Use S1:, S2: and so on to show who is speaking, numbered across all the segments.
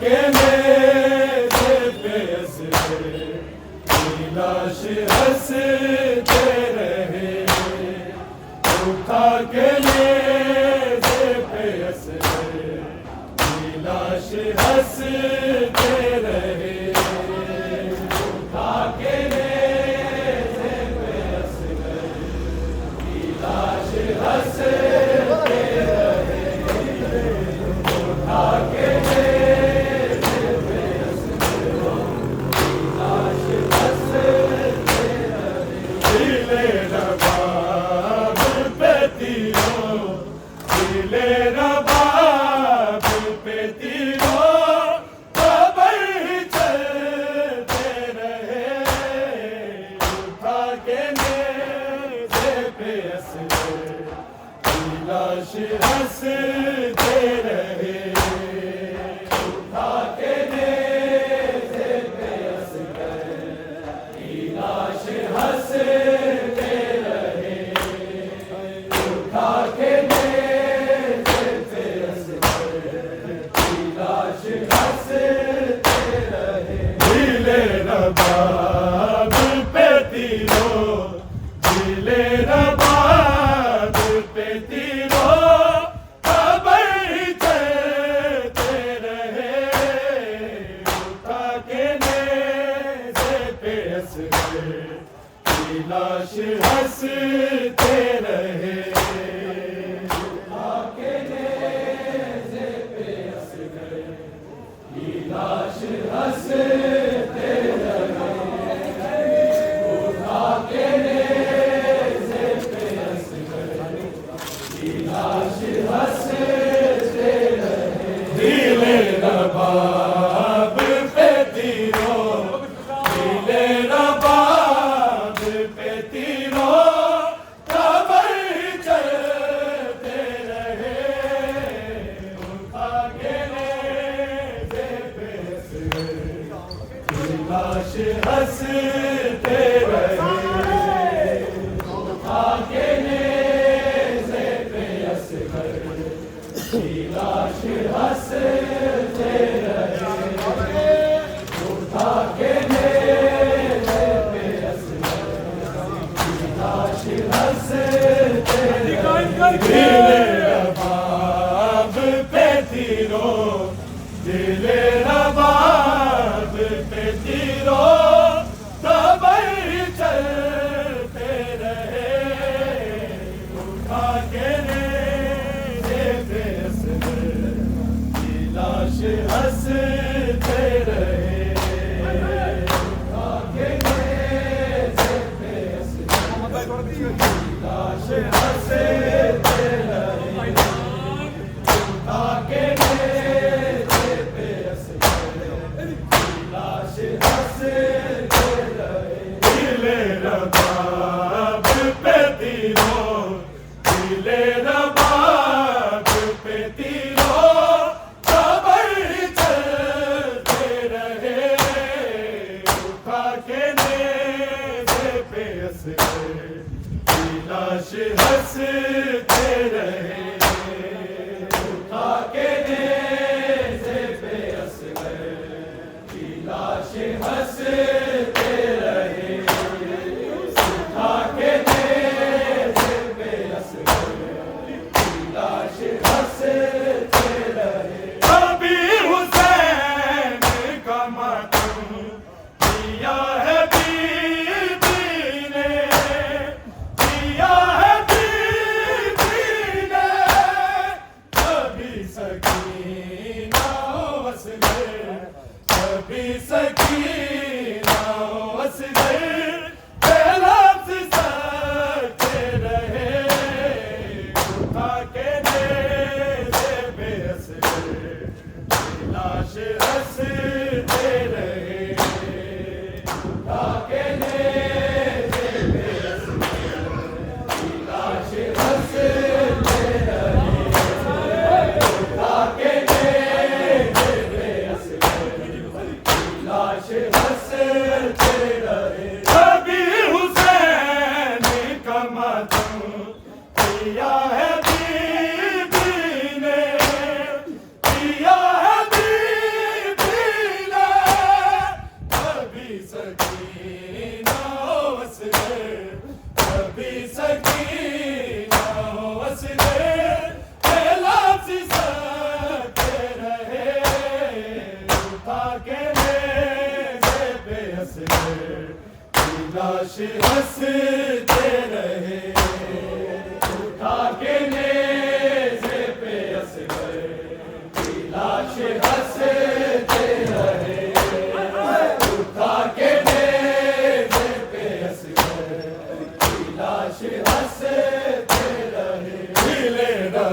S1: के नेज़े पे असगर की लाश हंसते रहे। उठा के नेज़े पे असगर की लाश हंसते रहे। उठा के नेज़े पे असगर की लाश हंसते रहे। उठा के नेज़े पे असगर की लाश हंसते रहे। दिले रबाब पे तीरों, दिले रबाब पे तीरों खबर चलते रहे। उठा के नेज़े पे असगर की लाश हंसते रहे। उठा के नेज़े पे असगर की लाश हंसते रहे। उठा के नेज़े पे असगर की लाश हंसते रहे। दिले रबाब पे तीरों, दिले रबाब पे तीरों खबर चलते रहे। उठा के नेज़े पे असगर की लाश हंसते रहे। उठा के नेज़े पे असगर की लाश हंसते रहे। उठा के नेज़े पे असगर की लाश हंसते रहे। दिले रबाब पे तीरों, दिले रबाब पे तीरों खबर चलते रहे। उठा के नेज़े पे असगर की लाश हंसते रहे। उठा के नेज़े पे असगर की लाश हंसते रहे। उठा के नेज़े पे असगर की लाश हंसते रहे। दिले रबाब पे तीरों, दिले रबाब पे तीरों खबर चलते रहे। उठा के नेज़े पे असगर की लाश हंसते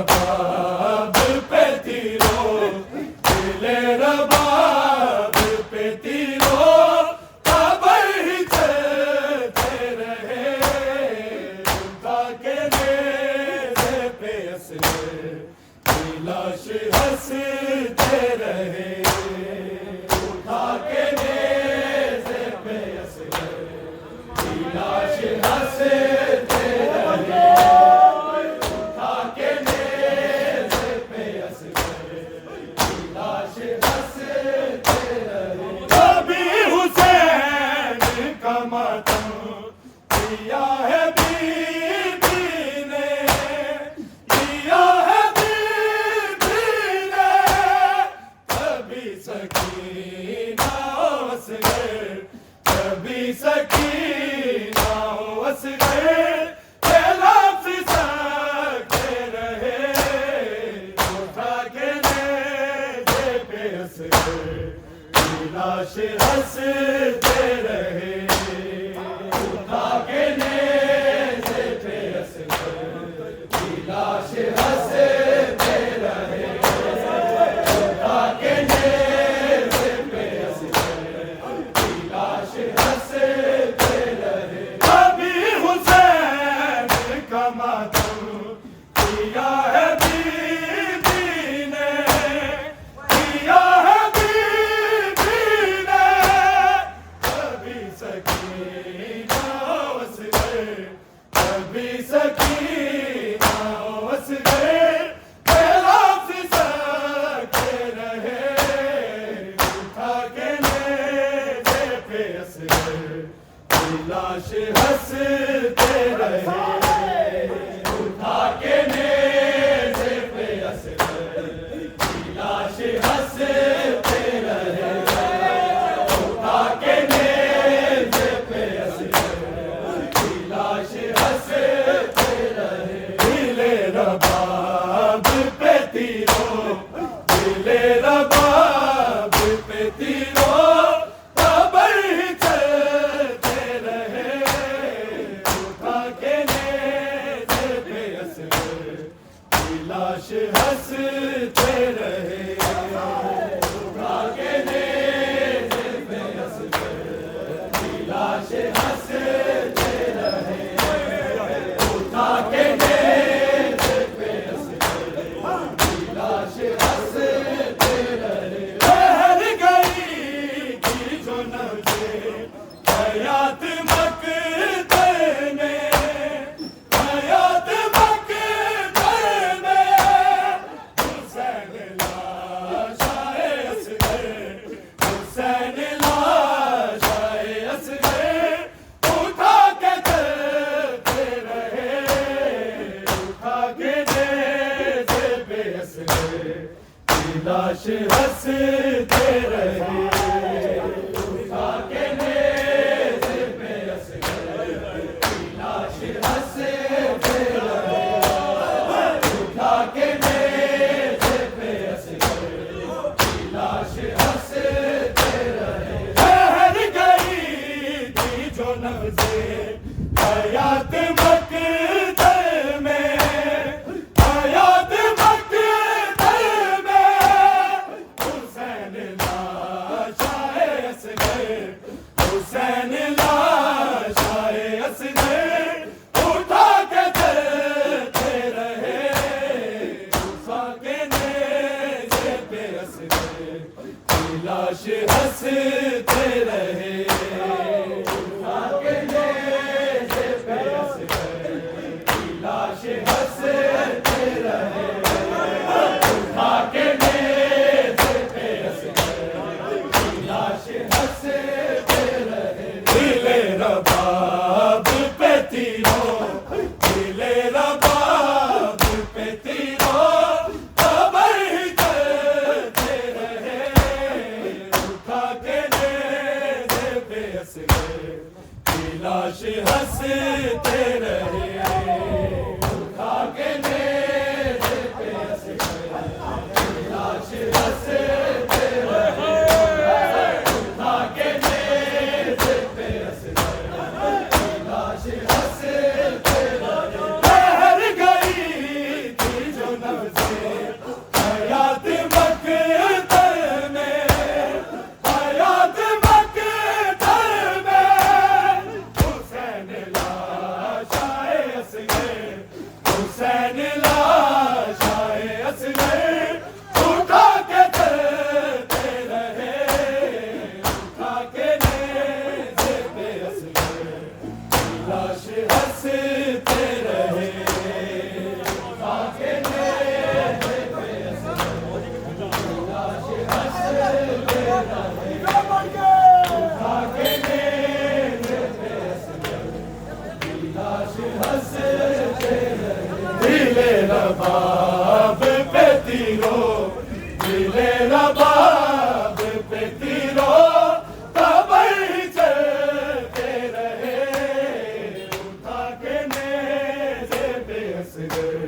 S1: रबाब पे तीरो, दिले रबाब पे तीरो, खबर ही चलते रहे, उठा के नेज़े पे असगर, लाश हंसते रहे, उठा के नेज़े पे असगर, लाश हंसते रहे, उठा के नेज़े पे असगर, लाश हंसते रहे। कभी हुसैन का मातम किया है बीबी ने, किया है बीबी ने, कभी सकीना असगर, कभी सकीना असगर, खिलाफ सकते रहे, उठा के नेज़े पे असगर, लाश हंसते रहे, उठा के नेज़े पे असगर, लाश हंसते रहे, उठा के नेज़े पे असगर, लाश हंसते रहे। कभी हुसैन का मातम किया है बीबी ने, किया है बीबी ने, कभी सकीना असगर, कभी सकीना असगर, खिलाफ सकते रहे, उठा के नेज़े पे असगर, लाश हंसते रहे, उठा के नेज़े पे असगर, लाश हंसते रहे, उठा के नेज़े पे असगर, लाश हंसते रहे। दिले रबाब पे तीरो, दिले रबाब पे तीरो, खबर ही चलते रहे, उठा के नेज़े पे असगर, लाश हंसते रहे, उठा के नेज़े पे असगर, लाश हंसते रहे, उठा के नेज़े पे असगर, लाश हंसते रहे। ठहर गई थी जो नज़रें हयात मकदर में, हयात मकदर में, हुसैन लाशाए असगर, हुसैन लाशाए असगर, उठा के चलते रहे, उठा के नेज़े पे असगर, लाश हंसते रहे, उठा के नेज़े पे असगर, लाश हंसते रहे, उठा के नेज़े पे असगर, लाश हंसते रहे। ठहर गई थी जो नज़रें हयात मकदर में, हयात मकदर में, हुसैन लाशाए असगर, हुसैन लाशाए असगर, उठा के चलते रहे, उठा के नेज़े पे असगर, लाश हंसते रहे, उठा के नेज़े पे असगर, लाश हंसते रहे, उठा के नेज़े पे असगर, लाश हंसते रहे। दिले रबाब पे तीरो, दिले रबाब पे तीरो, खबर ही चलते रहे, नब्ज़े हयात मक़दर में, हयात मक़दर में हुसैन लाशाए असग़र, हुसैन लाशाए असग़र उठा के चलते रहे, उठा के नेज़े पे असग़र लाश हंसते रहे, उठा के नेज़े पे असग़र लाश हंसते रहे, उठा के नेज़े पे असग़र लाश हंसते रहे। दिले रबाब पे तीरो, दिले रबाब पे तीरो कबर चलते रहे, उठा के नेज़े पे असग़र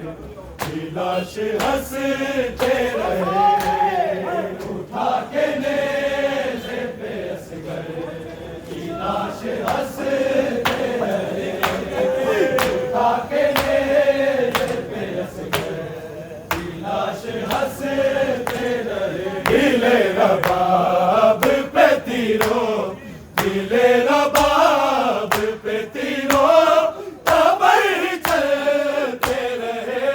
S1: लाश हंसते रहे, उठा के नेज़े पे असग़र लाश हंसते रहे, उठा के नेज़े पे असग़र लाश हंसते रहे। दिले रबाब पे तीरो, दिले रबाब पे तीरो कबर चलते रहे,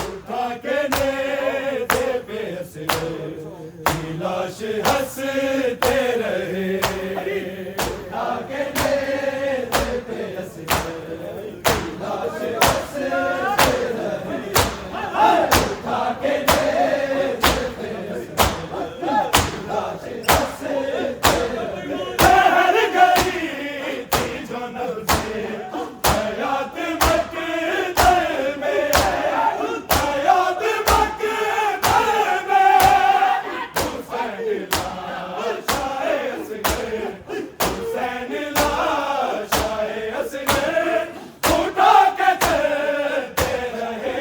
S1: उठा के नेज़े पे असग़र लाश हंसते रहे, उठा के नेज़े पे असग़र लाश हंसते रहे, उठा के नेज़े पे असग़र लाश हंसते रहे। ठहर गई थी जो नब्ज़े हयात मक़दर में, हयात मक़दर में हुसैन लाशाए असग़र, हुसैन लाशाए असग़र उठा के चलते रहे,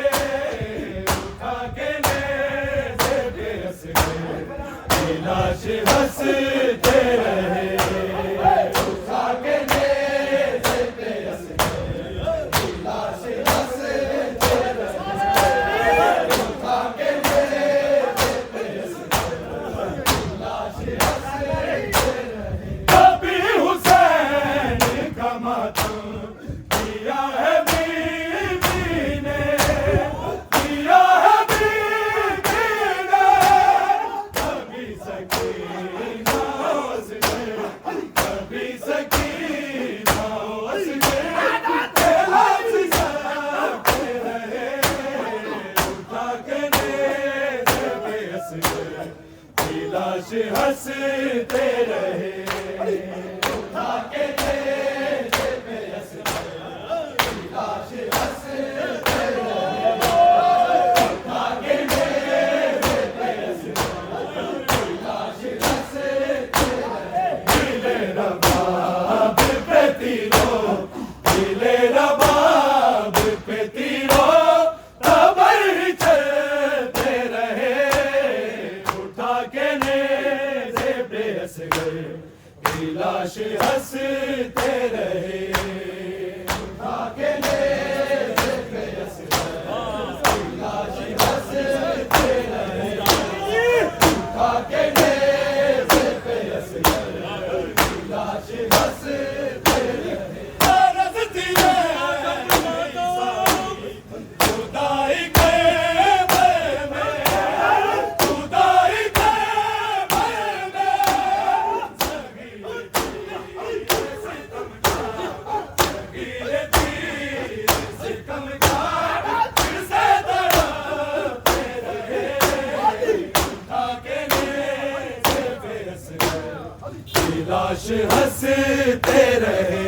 S1: उठा के नेज़े पे असग़र लाश हंसते रहे, उठा के नेज़े पे असग़र लाश हंसते रहे, उठा के नेज़े पे असग़र लाश हंसते रहे। कभी हुसैन का मातम किया है बीबी ने, किया है बीबी ने, कभी सकीना असग़र, कभी सकीना असग़र के लफ्ज़ सकते रहे, उठा के नेज़े पे असग़र लाश हंसते रहे, उठा के नेज़े पे असग़र लाश हंसते रहे, उठा के नेज़े पे असग़र लाश हंसते रहे। दिले रबाब पे तीरो, दिले रबाब पे तीरो कबर चलते रहे, उठा के नेज़े पे असग़र लाश हंसते रहे, उठा के नेज़े पे असग़र लाश हंसते रहे, उठा के नेज़े पे असग़र लाश हंसते रहे। अरज़ थी खुदाई के घर में, खुदाई के घर में सितम का फिर से तड़पते रहे, उठा के नेज़े पे असग़र लाश हंसते रहे,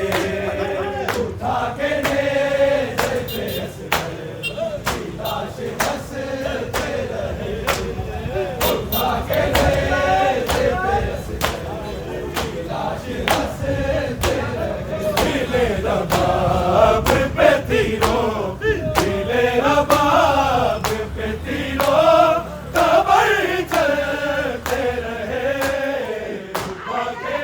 S1: उठा के नेज़े पे असग़र लाश हंसते रहे, उठा के नेज़े पे असग़र लाश हंसते रहे। दिले रबाब पे तीरो, दिले रबाब पे तीरो कबर चलते रहे, उठा के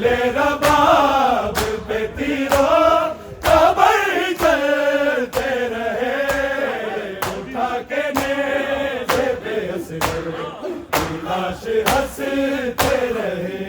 S1: दिले रबाब पे तीरों कबर चलते रहे, उठा के नेज़े पे असगर की लाश हंसते रहे।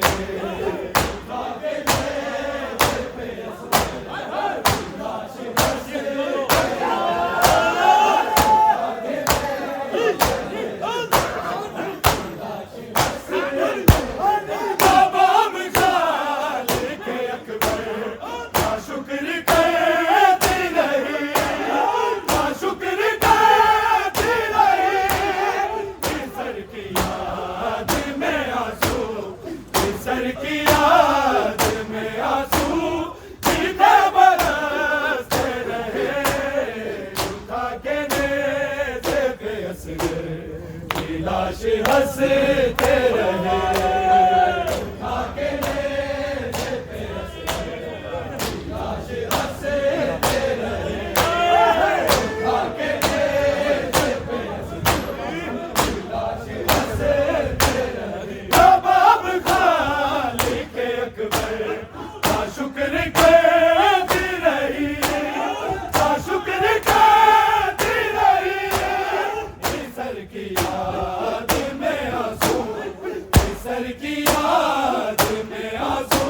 S1: सर की याद में आंसू सीधे बरसते रहे, उठा के नेज़े पे असगर की लाश हंसते रहे। उठा के नेज़े पे असगर की लाश हंसते रहे। उठा के नेज़े पे असगर की लाश हंसते रहे। रबाब शुक्र करती रही, शुक्र करती रही, सर की याद में आंसू, सर की याद में आंसू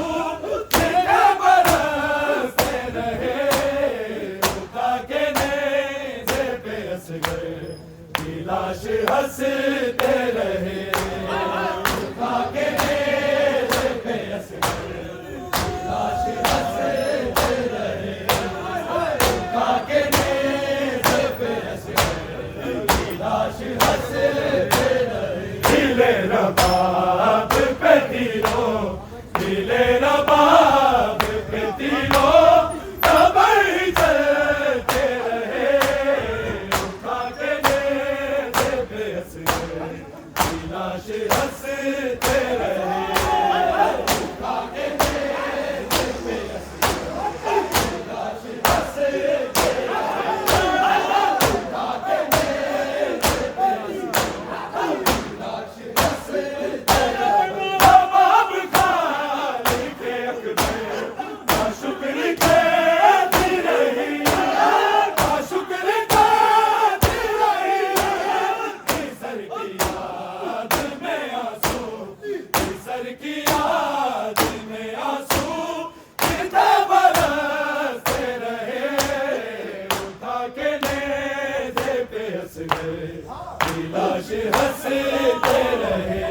S1: सीधे बरसते रहे, उठा के नेज़े पे असगर की लाश हंसते रहे। उठा के नेज़े पे असगर लाश हंसते रहे, उठा के नेज़े पे असगर की लाश हंसते रहे। दिले रबाब पे तीरों, दिले रबाब पे तीरों कबर चलते रहे, उठा के नेज़े पे असगर की लाश हंसते रहे। सर की याद में आंसू सीधे बरसते रहे, उठा के नेज़े पे असगर की लाश हंसते रहे।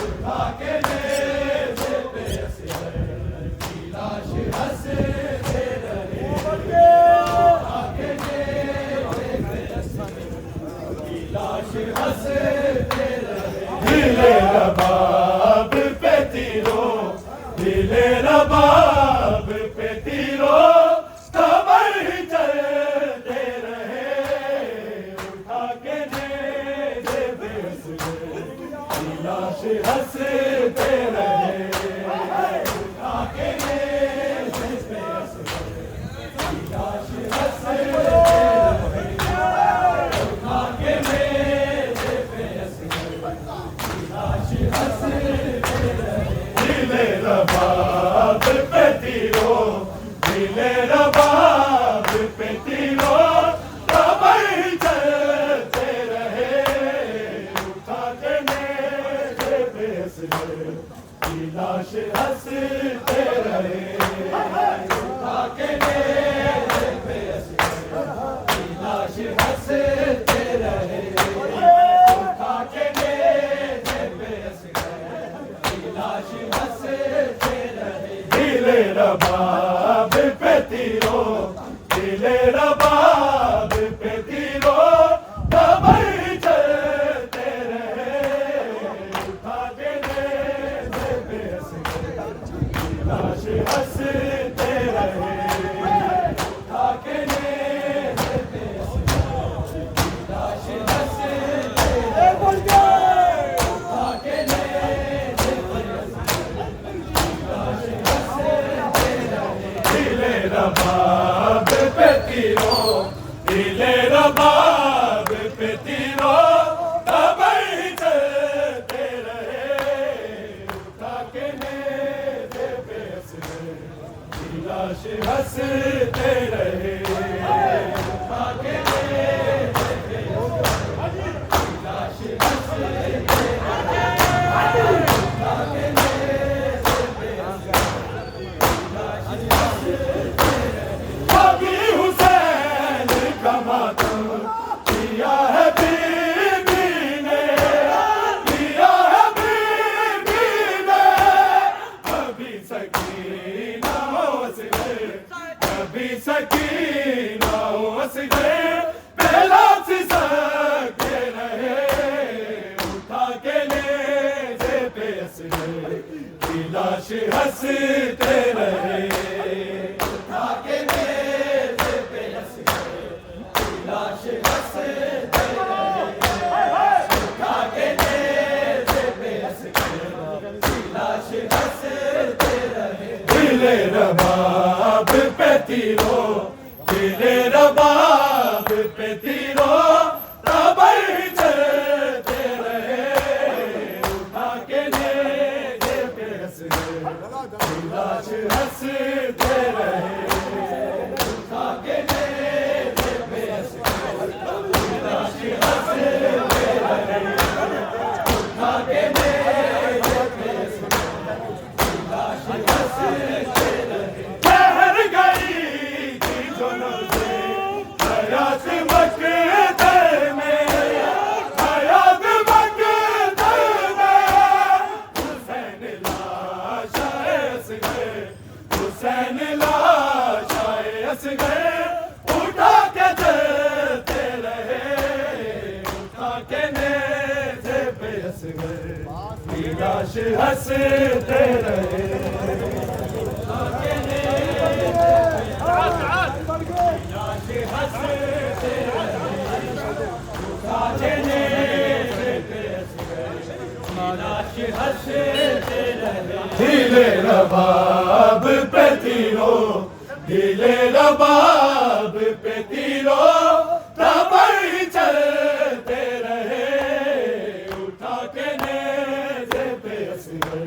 S1: उठा के नेज़े पे असगर की लाश हंसते रहे। उठा के नेज़े पे असगर की लाश हंसते रहे। दिले रबाब पे तीरों, दिले रबाब पे तीरों कबर चलते रहे, उठा के नेज़े पे असगर की लाश हंसते रहे। उठा के नेज़े पे असगर की लाश हंसते रहे। उठा के नेज़े पे असगर दिले रबाब पे तीरों, दिले रबाब पे तीरों कबर चलते रहे, उठा के नेज़े पे असगर की लाश हंसते रहे। उठा के नेज़े पे असगर की लाश हंसते रहे। उठा के नेज़े पे असगर की लाश हंसते रहे। दिले रबाब पे तीरों, दिले रबाब पे तीरों कबर चलते रहे, उठा के नेज़े पे असगर की लाश हंसते रहे। उठा के नेज़े पे असगर की लाश हंसते रहे। उठा के नेज़े पे असगर की लाश हंसते रहे। दिले रबाब पे तीरों, लाश हंसते रहे आगे लाश अभी हुसैन का मातम किया है बीबी ने, किया है बीबी ने। कभी सकीना होश गए, कभी सकीना होश गए, पहला सिसकते रहे उठा के ले जे पेश गए की लाश हंसते रहे उठा के ले जे पेश गए की लाश हंसते रहे उठा के ले जे पेश गए की लाश हंसते रहे। दिले रबाब पे तीरो, दिले रबाब पे तीरो तबर चलते रहे उठा के ले जे पेश गए की लाश हंसते रहे उठा के ले जे पेश गए की लाश हंसते रहे उठा के ले जे पेश गए की लाश हंसते रहे। ठहर गई थी जो नज़रें हयात मकदर में, हयात मकदर में। हुसैन लाशाए असग़र, हुसैन लाशाए असग़र उठा के चलते रहे उठा के नेज़े पे असग़र की लाश हंसते रहे उठा के नेज़े लाश हंसते रहे उठा के नेज़े पे असग़र की लाश हंसते रहे। दिले रबाब पे तीरो, दिले रबाब पे तीरो तबर चलते रहे उठा के नेज़े पे असग़र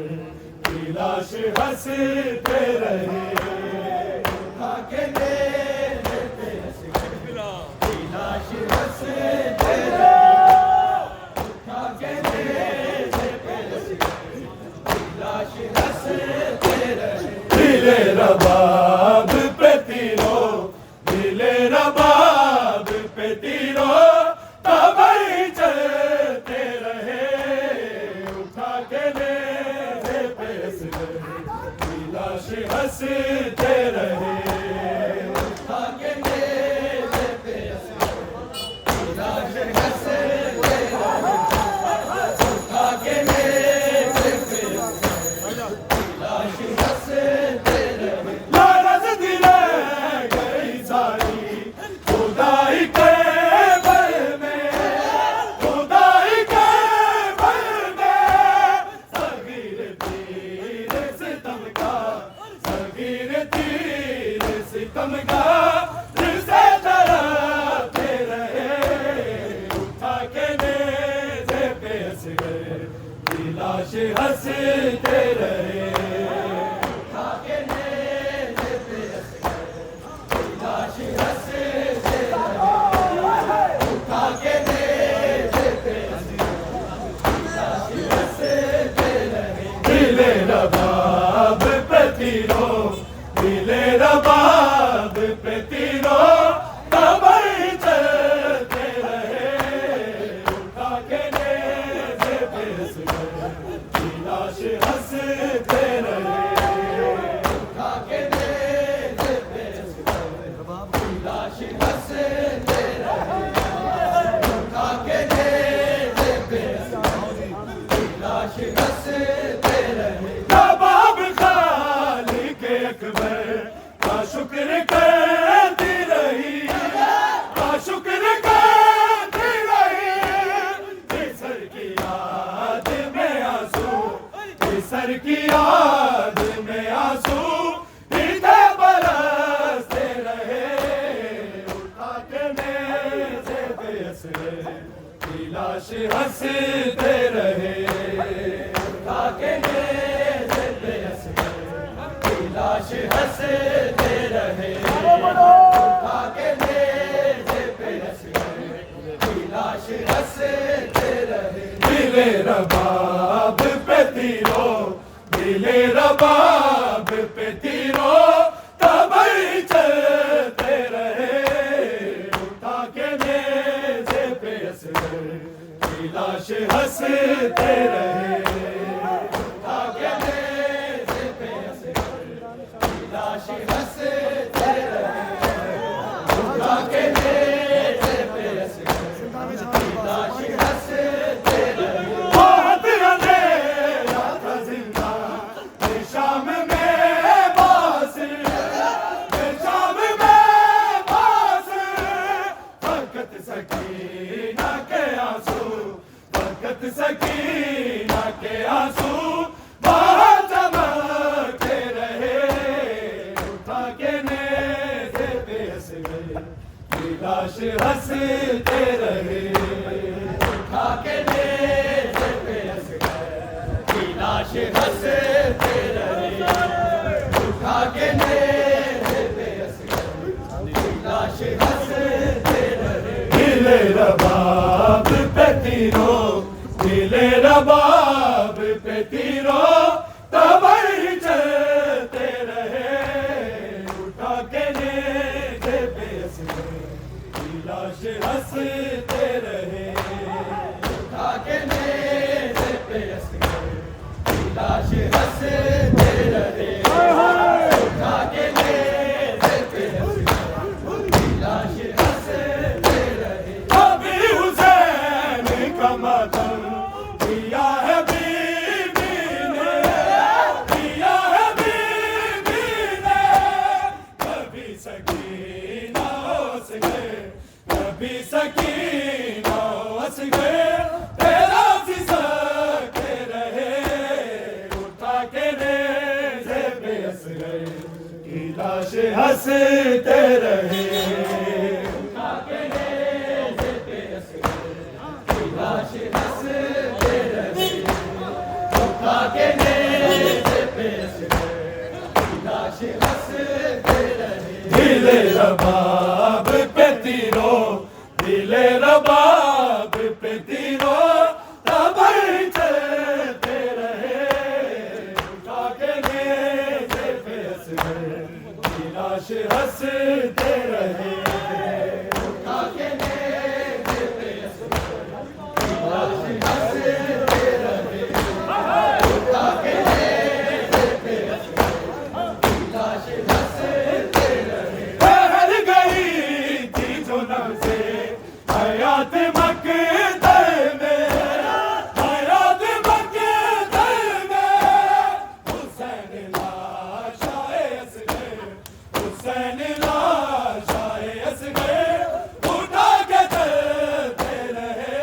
S1: की लाश हंसते रहे उठा के नेज़े पे असग़र की लाश हंसते रहे उठा के नेज़े पे असग़र की लाश हंसते रहे। दिले रबाब पे तीरो, दिले रबाब पे तीरो तबर चलते रहे उठा के नेज़े पे असग़र की लाश हंसते रहे उठा के नेज़े पे असग़र की लाश हंसते रहे उठा के नेज़े पे असग़र की लाश हंसते रहे। लारज़ दिले गई सारी खुदाई के बल में, खुदाई के बल में। सगीर तीर सितम का, सगीर तीर सितम का रिश्ते तरफते रहे उठा के नेज़े पे असग़र की लाश हंसते रहे उठा के नेज़े पे असग़र की लाश हंसते रहे उठा के नेज़े पे असग़र की लाश हंसते रहे। दिले रबाब पे तीरो, दिले रबाब पे तीरो तबर चलते रहे उठा के नेज़े पे असग़र की लाश हंसते रहे उठा के नेज़े पे असग़र की लाश हंसते रहे उठा के नेज़े पे असग़र की लाश हंसते रहे। रबाब खालिक अकबर का शुक्र करती रही, का शुक्र करती रही। सर की याद में आंसू, सर की याद में आंसू इधे बरसते रहे उठा के नेज़े पे असग़र की लाश हंसते रहे उठा के नेज़े पे असग़र की लाश हंसते रहे उठा के नेज़े पे असगर की लाश हंसते रहे दिले रबाब पे तीरो दिले रबाब पे तीरो तबई चलते रहे उठा के नेज़े पे असगर की लाश हंसते रहे उठा के नेज़े पे असगर की लाश हंसते रहे उठा के नेज़े पे असगर की लाश हंसते रहे बहुत अंधेरा था जिंदा शाम में बासिर शाम में बासिर फकत सकीना के आंसू फकत सकीना के आंसू बाहर चमकते रहे उठा के नेज़े पे असगर की लाश हंसते रहे उठा के नेज़े पे असगर की लाश हंसते रहे उठा के नेज़े पे असगर की लाश हंसते रहे दिले रबाब पे तीरो दिले रबाब पे तीरो तबई चलते रहे उठा के नेज़े पे असगर की लाश हंसते रहे उठा के नेज़े पे असगर की लाश हंसते रहे उठा के नेज़े पे असगर की लाश हंसते रहे अभी हुसैन का मातम किया है बीबी ने किया है बीबी ने कभी सकीना हंस गए कभी सकीना हंस गए तेरा सिसके रहे उठा के नेज़े पे असगर की लाश हंसते रहे उठा के नेज़े पे असगर की लाश हंसते रहे उठा के नेज़े पे असगर की लाश हंसते रहे दिले रबाब पे तीरो दिले रबाब पे तीरो तबई चलते रहे उठा के नेज़े पे असगर की लाश हंसते रहे उठा के नेज़े पे असगर की लाश हंसते रहे उठा के नेज़े पे असगर की लाश हंसते रहे ठहर गई थी जो नब्ज़े हयात मक़दर में हयात मक़दर में हुसैन लाशाए असगर हुसैन लाशाए असगर उठा के चलते रहे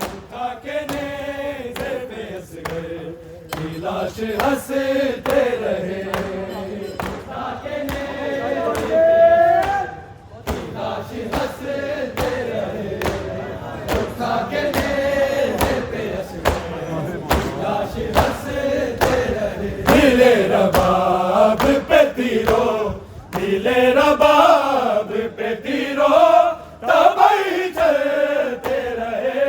S1: उठा के नेज़े पे असगर की लाश हंसते रहे उठा के नेज़े की लाश हंसते रहे उठा के नेज़े पे असगर की लाश हंसते रहे दिले रबाब पे तीरो दिले रबाब पे तीरो तबई चलते रहे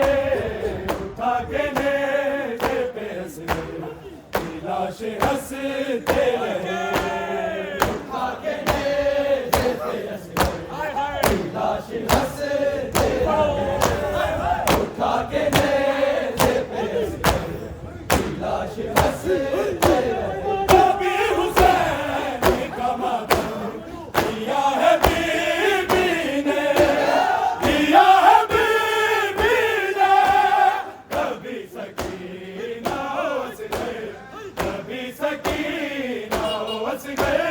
S1: उठा के नेज़े पे असगर की लाश हंसते रहे उठा के नेज़े पे असगर की लाश हंसते रहे उठा के नेज़े पे असगर की लाश हंसते रहे कभी हुसैन का मातम किया है बीबी ने किया है बीबी ने कभी सकीना हंस गए कभी सकीना हंस गए